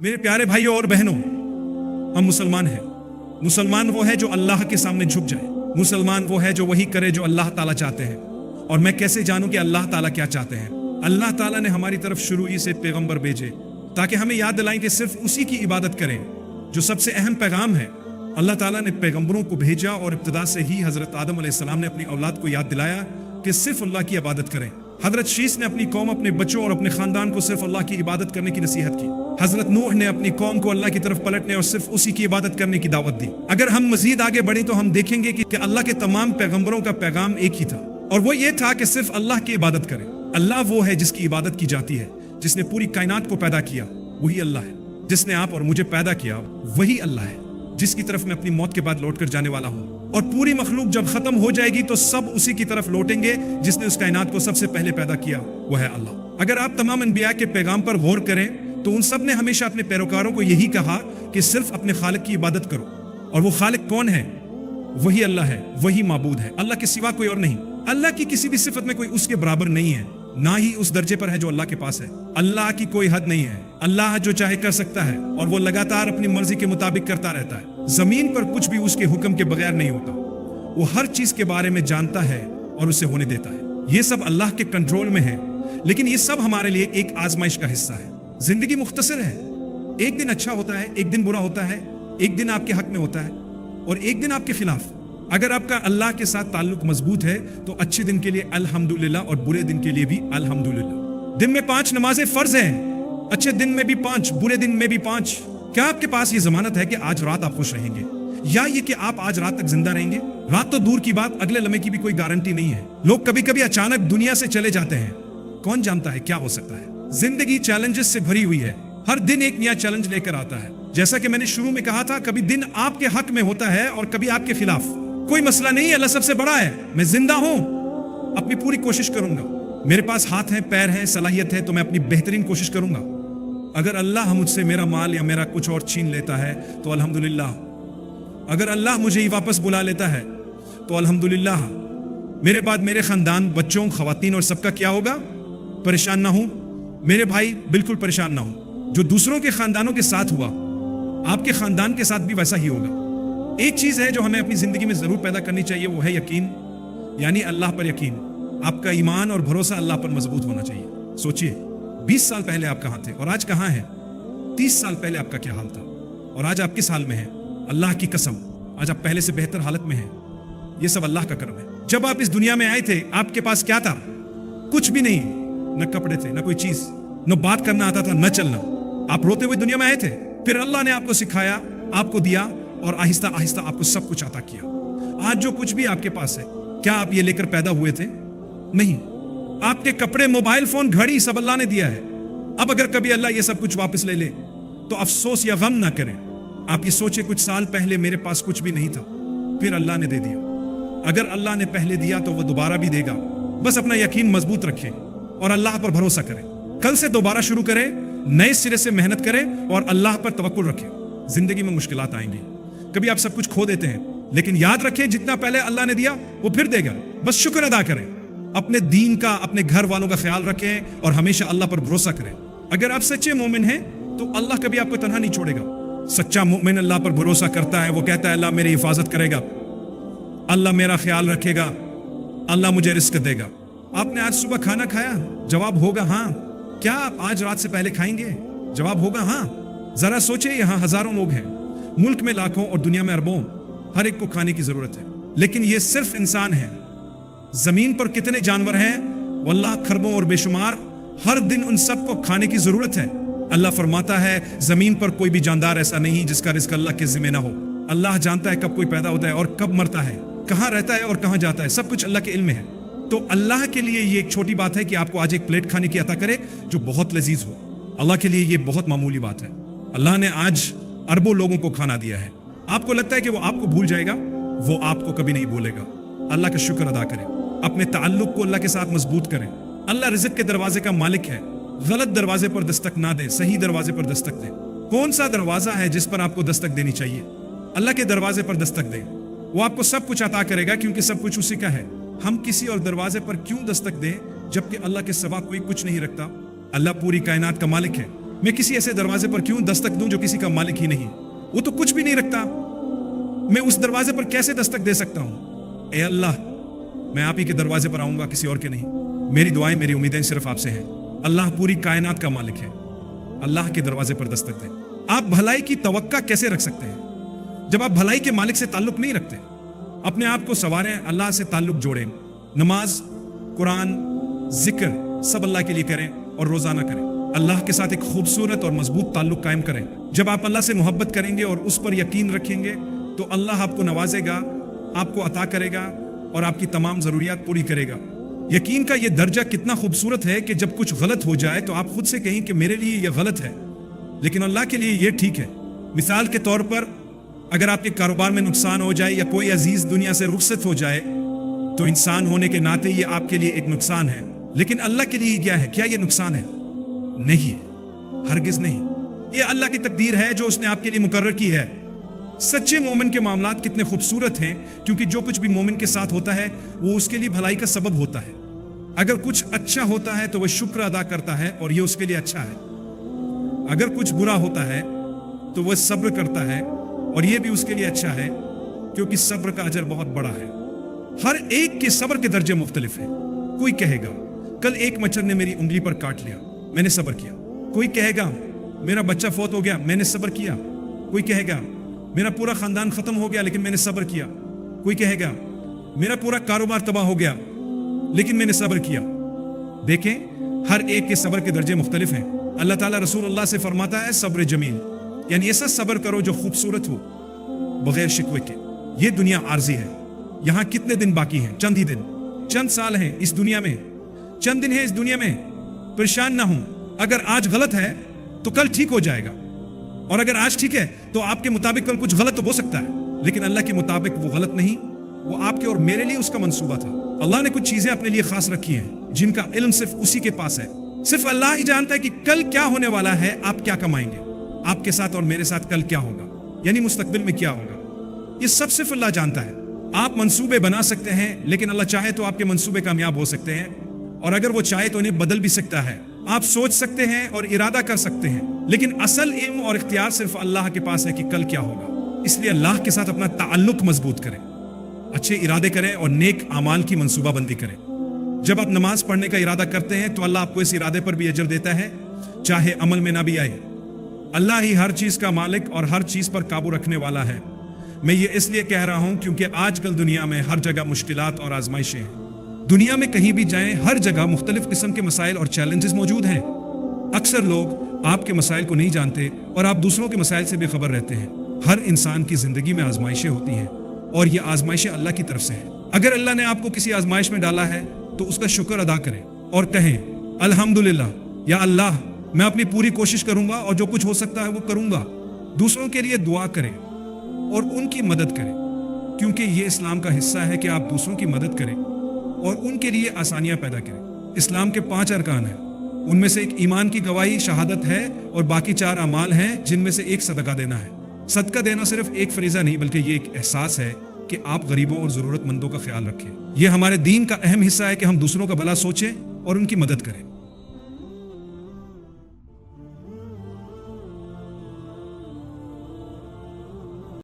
मेरे प्यारे भाइयों और बहनों, हम मुसलमान हैं। मुसलमान वो है जो अल्लाह के सामने झुक जाए। मुसलमान वो है जो वही करे जो अल्लाह ताला चाहते हैं। और मैं कैसे जानूं कि अल्लाह ताला क्या चाहते हैं? अल्लाह ताला ने हमारी तरफ शुरू ही से पैगंबर भेजे ताकि हमें याद दिलाएं कि सिर्फ उसी की इबादत करें जो सबसे अहम पैगाम है। अल्लाह ताला ने पैगंबरों को भेजा और इब्तिदा से ही हजरत आदम अलैहिस्सलाम ने अपनी औलाद को याद दिलाया कि सिर्फ अल्लाह की इबादत करें। हजरत शीस ने अपनी कौम, अपने बच्चों और अपने खानदान को सिर्फ अल्लाह की इबादत करने की नसीहत की। हजरत नूह ने अपनी कौम को अल्लाह की तरफ पलटने और सिर्फ उसी की इबादत करने की दावत दी। अगर हम मजीद आगे बढ़े तो हम देखेंगे कि अल्लाह के तमाम पैगंबरों का पैगाम एक ही था, और वो ये था कि सिर्फ अल्लाह की इबादत करें। अल्लाह वो है जिसकी इबादत की जाती है, जिसने पूरी कायनात को पैदा किया वही अल्लाह है। जिसने आप और मुझे पैदा किया वही अल्लाह है, जिसकी तरफ मैं अपनी मौत के बाद लौट कर जाने वाला हूँ। और पूरी मखलूक जब खत्म हो जाएगी तो सब उसी की तरफ लौटेंगे जिसने उस कायनात को सबसे पहले पैदा किया, वो है अल्लाह। अगर आप तमाम अनबिया के पैगाम पर गौर करें तो उन सब ने हमेशा अपने पैरोकारों को यही कहा कि सिर्फ अपने खालिक की इबादत करो। और वो खालिक कौन है? वही अल्लाह है, वही माबूद है, अल्लाह के सिवा कोई और नहीं। अल्लाह की किसी भी सिफत में कोई उसके बराबर नहीं है, ना ही उस दर्जे पर है जो अल्लाह के पास है। अल्लाह की कोई हद नहीं है। अल्लाह जो चाहे कर सकता है और वो लगातार अपनी मर्जी के मुताबिक करता रहता है। जमीन पर कुछ भी उसके हुक्म के बगैर नहीं होता। वो हर चीज के बारे में जानता है और उसे होने देता है। ये सब अल्लाह के कंट्रोल में है, लेकिन ये सब हमारे लिए एक आजमाइश का हिस्सा है। जिंदगी मुख्तसर है। एक दिन अच्छा होता है, एक दिन बुरा होता है, एक दिन आपके हक में होता है और एक दिन आपके खिलाफ। अगर आपका अल्लाह के साथ ताल्लुक मजबूत है तो अच्छे दिन के लिए अल्हम्दुलिल्लाह और बुरे दिन के लिए भी अल्हम्दुलिल्लाह। दिन में 5 नमाजें फर्ज हैं, अच्छे दिन में भी 5, बुरे दिन में भी 5। क्या आपके पास ये जमानत है कि आज रात आप खुश रहेंगे, या ये कि आप आज रात तक जिंदा रहेंगे? रात तो दूर की बात, अगले लम्हे की भी कोई गारंटी नहीं है। लोग कभी कभी अचानक दुनिया से चले जाते हैं, कौन जानता है क्या हो सकता है। जिंदगी चैलेंजेस से भरी हुई है, हर दिन एक नया चैलेंज लेकर आता है। जैसा कि मैंने शुरू में कहा था, कभी दिन आपके हक में होता है और कभी आपके खिलाफ। कोई मसला नहीं, अल्लाह सबसे बड़ा है। मैं जिंदा हूं, अपनी पूरी कोशिश करूंगा। मेरे पास हाथ है, पैर है, सलाहियत है, तो मैं अपनी बेहतरीन कोशिश करूंगा। अगर अल्लाह मुझसे मेरा माल या मेरा कुछ और छीन लेता है तो अल्हम्दुलिल्लाह। अगर अल्लाह मुझे ही वापस बुला लेता है तो अल्हम्दुलिल्लाह। मेरे बाद मेरे खानदान, बच्चों, खवातीन और सबका क्या होगा? परेशान ना हूं मेरे भाई, बिल्कुल परेशान ना हो। जो दूसरों के खानदानों के साथ हुआ, आपके खानदान के साथ भी वैसा ही होगा। एक चीज है जो हमें अपनी जिंदगी में जरूर पैदा करनी चाहिए, वो है यकीन, यानी अल्लाह पर यकीन। आपका ईमान और भरोसा अल्लाह पर मजबूत होना चाहिए। सोचिए, 20 साल पहले आप कहां थे और आज कहां हैं? 30 साल पहले आपका क्या हाल था और आज आप किस हाल में हैं? अल्लाह की कसम, आज आप पहले से बेहतर हालत में हैं। ये सब अल्लाह का करम है। जब आप इस दुनिया में आए थे, आपके पास क्या था? कुछ भी नहीं। न कपड़े थे, न कोई चीज, न बात करना आता था, न चलना। आप रोते हुए दुनिया में आए थे, फिर अल्लाह ने आपको सिखाया, आपको दिया और आहिस्ता आहिस्ता आपको सब कुछ अता किया। आज जो कुछ भी आपके पास है, क्या आप ये लेकर पैदा हुए थे? नहीं। आपके कपड़े, मोबाइल फोन, घड़ी सब अल्लाह ने दिया है। अब अगर कभी अल्लाह ये सब कुछ वापस ले ले तो अफसोस या गम ना करें। आप ये सोचे, कुछ साल पहले मेरे पास कुछ भी नहीं था, फिर अल्लाह ने दे दिया। अगर अल्लाह ने पहले दिया तो वो दोबारा भी देगा। बस अपना यकीन मजबूत रखें और अल्लाह पर भरोसा करें। कल से दोबारा शुरू करें, नए सिरे से मेहनत करें और अल्लाह पर तवक्कुल रखें। जिंदगी में मुश्किलात आएंगी, कभी आप सब कुछ खो देते हैं, लेकिन याद रखें जितना पहले अल्लाह ने दिया वो फिर देगा। बस शुक्र अदा करें, अपने दीन का, अपने घर वालों का ख्याल रखें और हमेशा अल्लाह पर भरोसा करें। अगर आप सच्चे मोमिन हैं तो अल्लाह कभी आपको तन्हा नहीं छोड़ेगा। सच्चा मोमिन अल्लाह पर भरोसा करता है, वो कहता है अल्लाह मेरी हिफाजत करेगा, अल्लाह मेरा ख्याल रखेगा, अल्लाह मुझे रिस्क देगा। आपने आज सुबह खाना खाया? जवाब होगा हाँ। क्या आप आज रात से पहले खाएंगे? जवाब होगा हाँ। जरा सोचिए, यहाँ हजारों लोग हैं, मुल्क में लाखों और दुनिया में अरबों, हर एक को खाने की जरूरत है। लेकिन ये सिर्फ इंसान है। जमीन पर कितने जानवर हैं? वल्लाह खरबों और बेशुमार। हर दिन उन सबको खाने की जरूरत है। अल्लाह फरमाता है, जमीन पर कोई भी जानदार ऐसा नहीं जिसका रिस्क अल्लाह के जिम्मे ना हो। अल्लाह जानता है कब कोई पैदा होता है और कब मरता है, कहाँ रहता है और कहाँ जाता है, सब कुछ अल्लाह के इल्म में है। तो अल्लाह के लिए ये एक छोटी बात है कि आपको आज एक प्लेट खाने की अता करे जो बहुत लजीज हो। अल्लाह के लिए ये बहुत मामूली बात है। अल्लाह ने आज अरबों लोगों को खाना दिया है। आपको लगता है कि वो आपको भूल जाएगा? वो आपको कभी नहीं भूलेगा। अल्लाह का शुक्र अदा करें, अपने ताल्लुक को अल्लाह के साथ मजबूत करें। अल्लाह रिज़्क़ के दरवाजे का मालिक है। गलत दरवाजे पर दस्तक ना दे, सही दरवाजे पर दस्तक दे। कौन सा दरवाजा है जिस पर आपको दस्तक देनी चाहिए? अल्लाह के दरवाजे पर दस्तक दे, वो आपको सब कुछ अता करेगा, क्योंकि सब कुछ उसी का है। हम किसी और दरवाजे पर क्यों दस्तक दें जबकि अल्लाह के सिवा कोई कुछ नहीं रखता? अल्लाह पूरी कायनात का मालिक है। मैं किसी ऐसे दरवाजे पर क्यों दस्तक दूं जो किसी का मालिक ही नहीं, वो तो कुछ भी नहीं रखता, मैं उस दरवाजे पर कैसे दस्तक दे सकता हूं? ए अल्लाह, मैं आप ही के दरवाजे पर आऊंगा, किसी और के नहीं। मेरी दुआएं, मेरी उम्मीदें सिर्फ आपसे हैं। अल्लाह पूरी कायनात का मालिक है, अल्लाह के दरवाजे पर दस्तक दें। आप भलाई की तवक्का कैसे रख सकते हैं जब आप भलाई के मालिक से ताल्लुक नहीं रखते? अपने आप को संवारें, अल्लाह से ताल्लुक जोड़ें। नमाज, कुरान, जिक्र सब अल्लाह के लिए करें और रोजाना करें। अल्लाह के साथ एक खूबसूरत और मजबूत ताल्लुक कायम करें। जब आप अल्लाह से मोहब्बत करेंगे और उस पर यकीन रखेंगे तो अल्लाह आपको नवाजेगा, आपको अता करेगा और आपकी तमाम जरूरियात पूरी करेगा। यकीन का ये दर्जा कितना खूबसूरत है कि जब कुछ गलत हो जाए तो आप खुद से कहें कि मेरे लिए ये गलत है, लेकिन अल्लाह के लिए ये ठीक है। मिसाल के तौर पर, अगर आपके कारोबार में नुकसान हो जाए या कोई अजीज दुनिया से रुखसत हो जाए तो इंसान होने के नाते ये आपके लिए एक नुकसान है, लेकिन अल्लाह के लिए क्या है? क्या ये नुकसान है? नहीं है, हरगिज नहीं। ये अल्लाह की तकदीर है जो उसने आपके लिए मुकर्रर की है। सच्चे मोमिन के मामलात कितने खूबसूरत हैं, क्योंकि जो कुछ भी मोमिन के साथ होता है वो उसके लिए भलाई का सबब होता है। अगर कुछ अच्छा होता है तो वह शुक्र अदा करता है और ये उसके लिए अच्छा है। अगर कुछ बुरा होता है तो वह सब्र करता है और ये भी उसके लिए अच्छा है, क्योंकि सब्र का अजर बहुत बड़ा है। हर एक के सब्र के दर्जे मुख्तलिफ हैं। कोई कहेगा कल एक मच्छर ने मेरी उंगली पर काट लिया, मैंने सब्र किया। कोई कहेगा मेरा बच्चा फौत हो गया, मैंने सब्र किया। कोई कहेगा मेरा पूरा खानदान खत्म हो गया, लेकिन मैंने सब्र किया। कोई कहेगा मेरा पूरा कारोबार तबाह हो गया, लेकिन मैंने सब्र किया। देखें, हर एक के सब्र के दर्जे मुख्तलिफ हैं। अल्लाह ताला रसूलुल्लाह से फरमाता है सब्र जमील, यानी ऐसा सब्र करो जो खूबसूरत हो बगैर शिकवे के। ये दुनिया आर्जी है, यहाँ कितने दिन बाकी हैं? चंद ही दिन, चंद साल हैं इस दुनिया में, चंद दिन है इस दुनिया में। परेशान ना हो, अगर आज गलत है तो कल ठीक हो जाएगा, और अगर आज ठीक है तो आपके मुताबिक कल कुछ गलत तो हो सकता है, लेकिन अल्लाह के मुताबिक वो गलत नहीं, वो आपके और मेरे लिए उसका मंसूबा था। अल्लाह ने कुछ चीजें अपने लिए खास रखी हैं जिनका इल्म सिर्फ उसी के पास है। सिर्फ अल्लाह ही जानता है कि कल क्या होने वाला है, आप क्या कमाएंगे, आपके साथ और मेरे साथ कल क्या होगा, यानी मुस्तकबिल में क्या होगा। ये सब सिर्फ अल्लाह जानता है। आप मंसूबे बना सकते हैं, लेकिन अल्लाह चाहे तो आपके मंसूबे कामयाब हो सकते हैं, और अगर वो चाहे तो उन्हें बदल भी सकता है। आप सोच सकते हैं और इरादा कर सकते हैं, लेकिन असल इल्म और इख्तियार सिर्फ अल्लाह के पास है कि कल क्या होगा। इसलिए अल्लाह के साथ अपना ताल्लुक मजबूत करें, अच्छे इरादे करें और नेक आमाल की मंसूबाबंदी करें। जब आप नमाज पढ़ने का इरादा करते हैं तो अल्लाह आपको इस इरादे पर भी अजर देता है, चाहे अमल में ना भी आए। अल्लाह ही हर चीज का मालिक और हर चीज पर काबू रखने वाला है। मैं ये इसलिए कह रहा हूं क्योंकि आजकल दुनिया में हर जगह मुश्किलात और आजमाइशें हैं। दुनिया में कहीं भी जाएं, हर जगह मुख्तलिफ किस्म के मसाइल और चैलेंजेस मौजूद हैं। अक्सर लोग आपके मसाइल को नहीं जानते और आप दूसरों के मसाइल से बेखबर रहते हैं। हर इंसान की जिंदगी में आजमाइशें होती हैं, और ये आजमाइशें अल्लाह की तरफ से हैं। अगर अल्लाह ने आपको किसी आजमाइश में डाला है तो उसका शुक्र अदा करें और कहें अल्हम्दुलिल्लाह, या अल्लाह मैं अपनी पूरी कोशिश करूंगा और जो कुछ हो सकता है वो करूंगा। दूसरों के लिए दुआ करें और उनकी मदद करें, क्योंकि ये इस्लाम का हिस्सा है कि आप दूसरों की मदद करें और उनके लिए आसानियां पैदा करें। इस्लाम के 5 अरकान हैं, उनमें से एक ईमान की गवाही शहादत है, और बाकी 4 अमाल हैं जिनमें से एक सदका देना है। सदका देना सिर्फ एक फरीजा नहीं, बल्कि ये एक एहसास है कि आप गरीबों और जरूरतमंदों का ख्याल रखें। यह हमारे दीन का अहम हिस्सा है कि हम दूसरों का भला सोचें और उनकी मदद करें।